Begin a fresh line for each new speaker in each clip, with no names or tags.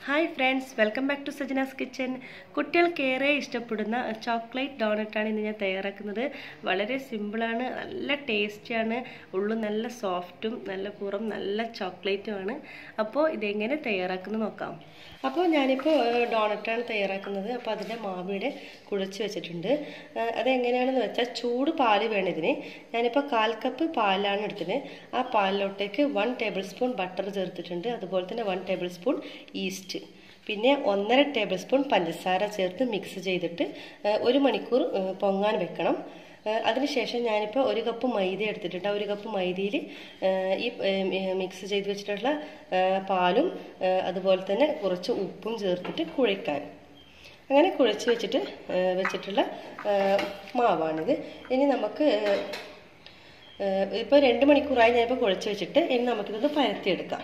Hi friends, welcome back to Sajana's Kitchen. കുട്ടികൾക്ക് ഏറെ ഇഷ്ടപ്പെടുന്ന ചോക്ലേറ്റ് ഡോണറ്റ് ആണ് ഇന്ന് ഞാൻ തയ്യാറാക്കുന്നത്. വളരെ സിമ്പിൾ ആണ്, നല്ല ടേസ്റ്റി ആണ്, ഉള്ളു നല്ല സോഫ്റ്റും നല്ല പുറം നല്ല ചോക്ലേറ്റും ആണ്. അപ്പോൾ ഇതെങ്ങനെ തയ്യാറാക്കുന്നത് നോക്കാം. അപ്പോൾ ഞാനിപ്പോൾ ഡോണറ്റാണ് തയ്യാറാക്കുന്നത്. അപ്പോൾ അതിൻ്റെ മാവിയുടെ കുഴച്ച് വെച്ചിട്ടുണ്ട്. അതെങ്ങനെയാണെന്ന് വെച്ചാൽ ചൂട് പാല് വേണം ഇതിന്. ഞാനിപ്പോൾ 1/4 കപ്പ് പാലാണ് എടുത്തത്. ആ പാലിലോട്ടേക്ക് 1 ടേബിൾ സ്പൂൺ ബട്ടർ ചേർത്തിട്ടുണ്ട്. അതുപോലെ തന്നെ 1 ടേബിൾ സ്പൂൺ ഈസ്റ്റ്, പിന്നെ 1.5 ടേബിൾ സ്പൂൺ പഞ്ചസാര ചേർത്ത് മിക്സ് ചെയ്തിട്ട് 1 മണിക്കൂർ പൊങ്ങാൻ വെക്കണം. അതിനുശേഷം ഞാനിപ്പോൾ 1 കപ്പ് മൈദ എടുത്തിട്ടുണ്ട്. ആ 1 കപ്പ് മൈദയിൽ ഈ മിക്സ് ചെയ്ത് വെച്ചിട്ടുള്ള പാലും അതുപോലെ തന്നെ കുറച്ച് ഉപ്പും ചേർത്തിട്ട് കുഴയ്ക്കാൻ. അങ്ങനെ കുഴച്ച് വെച്ചിട്ടുള്ള മാവാണിത്. ഇനി നമുക്ക് ഇപ്പോൾ 2 മണിക്കൂറായി ഞാനിപ്പോൾ കുഴച്ച് വെച്ചിട്ട് ഇനി നമുക്കിതൊന്ന് പരത്തിയെടുക്കാം.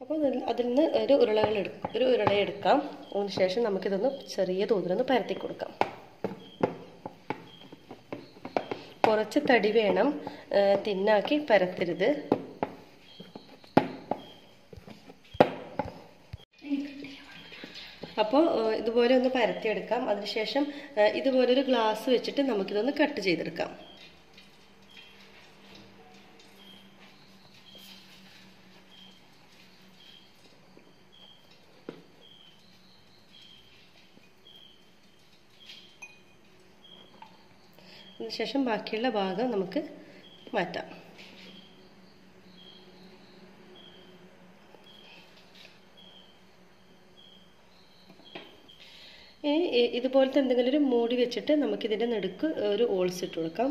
അപ്പോൾ അതിൽ നിന്ന് ഒരു ഉരുള എടുക്കാം. അതിനുശേഷം നമുക്കിതൊന്ന് ചെറിയ തോതിലൊന്ന് പരത്തി കൊടുക്കാം. കുറച്ച് തടി വേണം, തിന്നാക്കി പരത്തരുത്. അപ്പോൾ ഇതുപോലെ ഒന്ന് പരത്തിയെടുക്കാം. അതിനുശേഷം ഇതുപോലൊരു ഗ്ലാസ് വെച്ചിട്ട് നമുക്കിതൊന്ന് കട്ട് ചെയ്തെടുക്കാം. അതിനുശേഷം ബാക്കിയുള്ള ഭാഗം നമുക്ക് മാറ്റാം. ഇതുപോലത്തെ എന്തെങ്കിലും ഒരു മൂടി വെച്ചിട്ട് നമുക്കിതിൻ്റെ നടുക്ക് ഒരു ഹോൾസ് ഇട്ട് കൊടുക്കാം.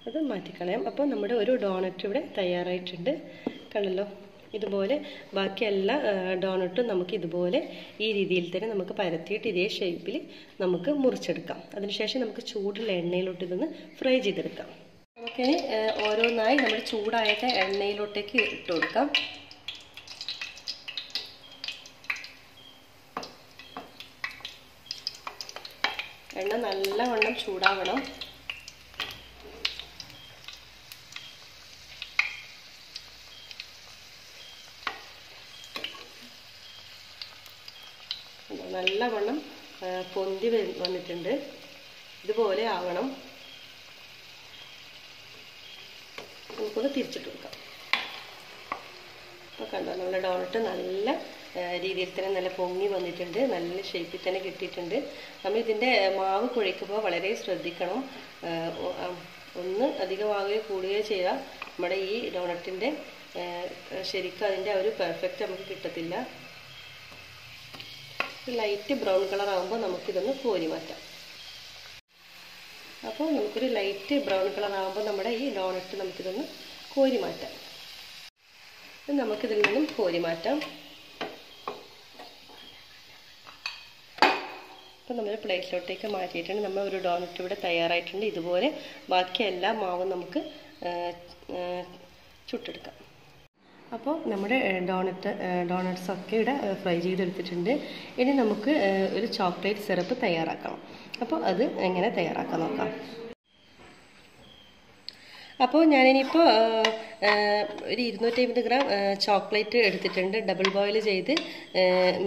അത് മാറ്റിക്കളയാം. അപ്പോൾ നമ്മുടെ ഒരു ഡോണറ്റ് ഇവിടെ തയ്യാറായിട്ടുണ്ട്. കണ്ടല്ലോ, ഇതുപോലെ ബാക്കി എല്ലാ ഡോണറ്റും നമുക്ക് ഇതുപോലെ ഈ രീതിയിൽ തന്നെ നമുക്ക് പരത്തിയിട്ട് ഇതേ ഷേപ്പിൽ നമുക്ക് മുറിച്ചെടുക്കാം. അതിനുശേഷം നമുക്ക് ചൂടുള്ള എണ്ണയിലോട്ട് ഇതൊന്ന് ഫ്രൈ ചെയ്തെടുക്കാം. നമുക്കിനി ഓരോന്നായി നമ്മൾ ചൂടായിട്ട് എണ്ണയിലോട്ടേക്ക് ഇട്ട് കൊടുക്കാം. എണ്ണ നല്ലവണ്ണം ചൂടാവണം. നല്ലവണ്ണം പൊന്തി വന്നിട്ടുണ്ട്. ഇതുപോലെ ആവണം. നമുക്കൊന്ന് തിരിച്ചിട്ട് കൊടുക്കാം. അപ്പോൾ കണ്ടോ, നമ്മുടെ ഡോണറ്റ് നല്ല രീതിയിൽ തന്നെ നല്ല പൊങ്ങി വന്നിട്ടുണ്ട്. നല്ല ഷേപ്പിൽ തന്നെ കിട്ടിയിട്ടുണ്ട്. നമ്മൾ ഇതിൻ്റെ മാവ് കുഴയ്ക്കുമ്പോൾ വളരെ ശ്രദ്ധിക്കണം. ഒന്ന് അധികമാവുകയോ കൂടുകയോ ചെയ്താൽ നമ്മുടെ ഈ ഡോണറ്റിൻ്റെ ശരിക്കും അതിൻ്റെ ഒരു പെർഫെക്റ്റ് നമുക്ക് കിട്ടത്തില്ല. ലൈറ്റ് ബ്രൗൺ കളർ ആകുമ്പോൾ നമുക്കിതൊന്ന് കോരി മാറ്റാം. അപ്പോൾ നമുക്കൊരു ലൈറ്റ് ബ്രൗൺ കളർ ആകുമ്പോൾ നമ്മുടെ ഈ ഡോണറ്റ് നമുക്കിതൊന്ന് കോരി മാറ്റാം. നമുക്കിതിൽ നിന്നും കോരി മാറ്റാം. അപ്പോൾ നമ്മൾ പ്ലേറ്റിലോട്ടേക്ക് മാറ്റിയിട്ടുണ്ട്. നമ്മൾ ഒരു ഡോണറ്റ് ഇവിടെ തയ്യാറായിട്ടുണ്ട്. ഇതുപോലെ ബാക്കി എല്ലാ മാവും നമുക്ക് ചുട്ടെടുക്കാം. അപ്പോൾ നമ്മുടെ ഡോണറ്റ്സ് ഒക്കെ ഇവിടെ ഫ്രൈ ചെയ്തെടുത്തിട്ടുണ്ട്. ഇനി നമുക്ക് ഒരു ചോക്ലേറ്റ് സിറപ്പ് തയ്യാറാക്കണം. അപ്പോൾ അത് എങ്ങനെ തയ്യാറാക്കാൻ നോക്കാം. അപ്പോൾ ഞാനിപ്പോൾ ഒരു 250 ഗ്രാം ചോക്ലേറ്റ് എടുത്തിട്ടുണ്ട്. ഡബിൾ ബോയിൽ ചെയ്ത്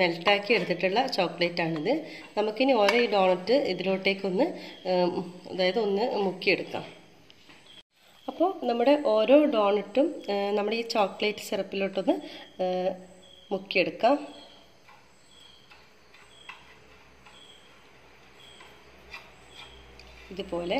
മെൽട്ടാക്കി എടുത്തിട്ടുള്ള ചോക്ലേറ്റാണിത്. നമുക്കിനി ഓരോ ഈ ഡോണറ്റ് ഇതിലോട്ടേക്കൊന്ന് ഒന്ന് മുക്കിയെടുക്കാം. അപ്പോൾ നമ്മുടെ ഓരോ ഡോണറ്റും നമ്മുടെ ഈ ചോക്ലേറ്റ് സിറപ്പിലോട്ടൊന്ന് മുക്കിയെടുക്കാം. ഇതുപോലെ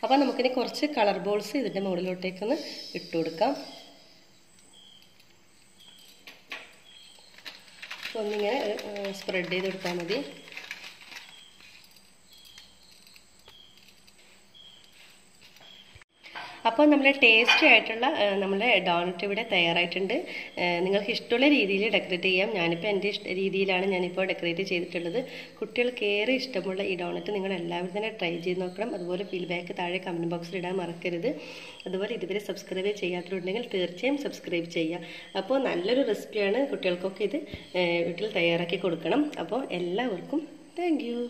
അപ്പോൾ നമുക്കിനി കുറച്ച് കളർ ബോൾസ് ഇതിൻ്റെ മുകളിലോട്ടേക്കൊന്ന് ഇട്ട് കൊടുക്കാം. ഒന്നിങ്ങനെ സ്പ്രെഡ് ചെയ്ത് കൊടുത്താൽ മതി. അപ്പോൾ നമ്മുടെ ടേസ്റ്റി ആയിട്ടുള്ള നമ്മുടെ ഡോണറ്റ് ഇവിടെ തയ്യാറായിട്ടുണ്ട്. നിങ്ങൾക്ക് ഇഷ്ടമുള്ള രീതിയിൽ ഡെക്കറേറ്റ് ചെയ്യാം. ഞാനിപ്പോൾ എൻ്റെ രീതിയിലാണ് ഞാനിപ്പോൾ ഡെക്കറേറ്റ് ചെയ്തിട്ടുള്ളത്. കുട്ടികൾക്ക് ഏറെ ഇഷ്ടമുള്ള ഈ ഡോണറ്റ് നിങ്ങൾ എല്ലാവരും തന്നെ ട്രൈ ചെയ്ത് നോക്കണം. അതുപോലെ ഫീഡ്ബാക്ക് താഴെ കമൻറ്റ് ബോക്സിൽ ഇടാൻ മറക്കരുത്. അതുപോലെ ഇതുവരെ സബ്സ്ക്രൈബ് ചെയ്യാത്തവരുണ്ടെങ്കിൽ തീർച്ചയായും സബ്സ്ക്രൈബ് ചെയ്യുക. അപ്പോൾ നല്ലൊരു റെസിപ്പിയാണ്. കുട്ടികൾക്കൊക്കെ ഇത് വീട്ടിൽ തയ്യാറാക്കി കൊടുക്കണം. അപ്പോൾ എല്ലാവർക്കും താങ്ക് യു.